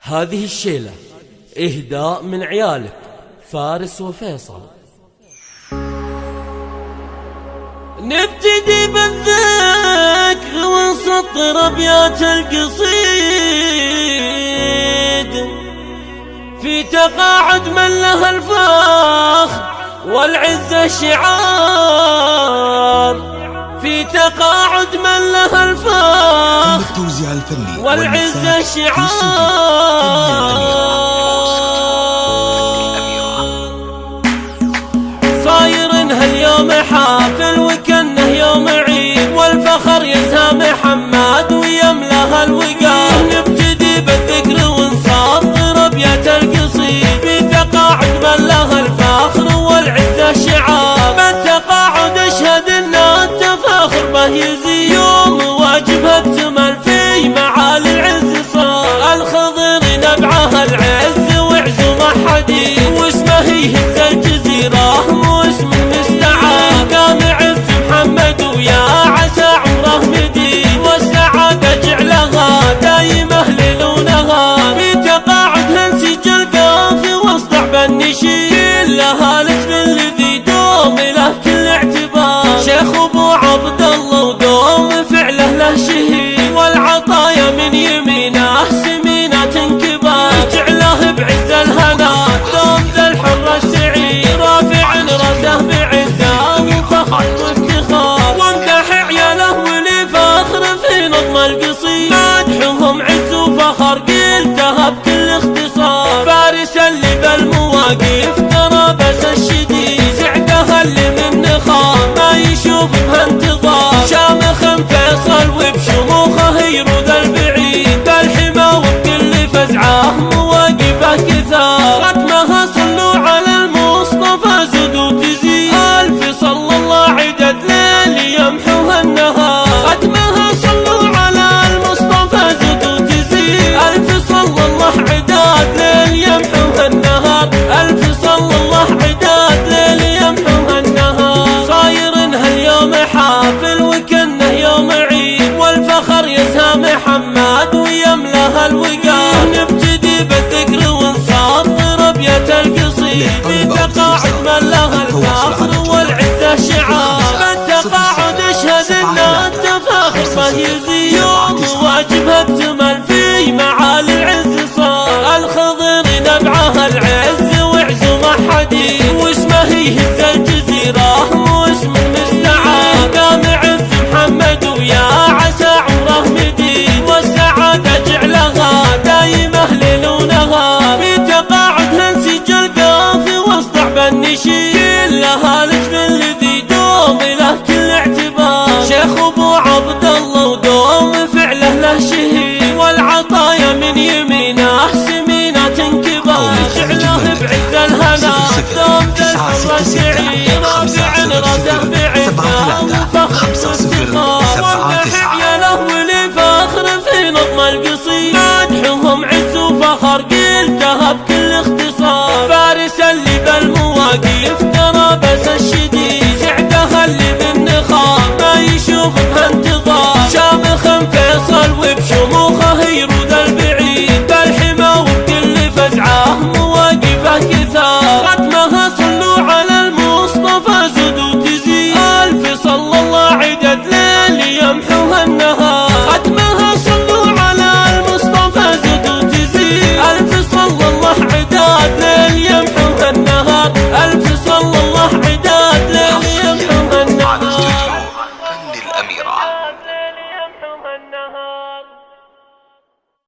هذه الشيلة إهداء من عيالك فارس وفيصل. نبتدي بالذكر ونسطر أبيات القصيد في تقاعد من له الفخر والعزة شعار، في تقاعد من له الفخر والعزة شعار. صاير هاليوم حافل وكنه يوم عيد، والفخر يزهى محمد ويملأ الوقار. نبتدي بالذكر ونسطر أبيات القصيد في تقاعد من له الفخر والعزة شعار. بالتقاعد اشهد ان التفاخر به يزيد، يوم واجبها اكتمل في معالي العز صار. الخضر نبعه العز وعزومه حديد، واسمه يهز الجزيرة واسم المستعار. قام عز محمد ويا عسى عمره مديد، والسعادة جعلها دايمة ليل ونهار. في تقاعد هنسج القافي واصدع بالنشيد، كلها لجم الذي دوم له كل اعتبار. شيخ ابو عبد الله ودوم فعله له شهيد، والعطايا من يمينه سمينات كبار. جعله بعز الهنا دوم ذا الحر السعيد، رافع راسه بعزه وفخر وافتخار. وامدح عياله ولي فخر في نظم القصيد، مدحهم عز وفخر قلتها بكل اختصار. فارس اللي بالمواقف ترى بس الشديد، سعدها اللي من نخام ما يشوف بها انتظار. شامخ فيصل وبشموخه يرود البعيد، بالحما وبكل فزعه مواقفه كثار. ختمها صلوا على المصطفى زد وتزيد، ألف صلى الله عدد ليل يمحوها النهار. ختمها صلوا على المصطفى زد وتزيد، ألف صلى الله عدد ليل يمحوها النهار. ألف صلى الله عدد ليل يمحوها النهار. صاير هاليوم حافل وكنه يوم عيد، والفخر يزهى محمد ويملأ الوقار. نبتدي بالذكر ونسطر أبيات القصيد في تقاعد من له الفخر والعزة شعار. بالتقاعد اشهد ان التفاخر به يزيد، يوم واجبها اكتمل في معالي العز صار. الخضر نبعه العز وعزومه حديد، واسمه يهز الجزيرة واسم المستعار. قام عز محمد ويا عسى عمره مديد، والسعادة جعلها دايمة ليل ونهار. في تقاعد هنسج القافي واصدع بالنشيد، كلها لجم الذي دوم له كل اعتبار. شيخ ابو عبد الله ودوم فعله له شهيد، والعطايا من يمينه سمينات كبار. جعله بعز الهنا دوم ذا الحر السعيد، رافع راسه بعزه وفخر وافتخار. وامدح عياله ولي فخر في نظم القصيد، مدحهم عز وفخر قلتها بكل اختصار. فارس اللي بالمواقف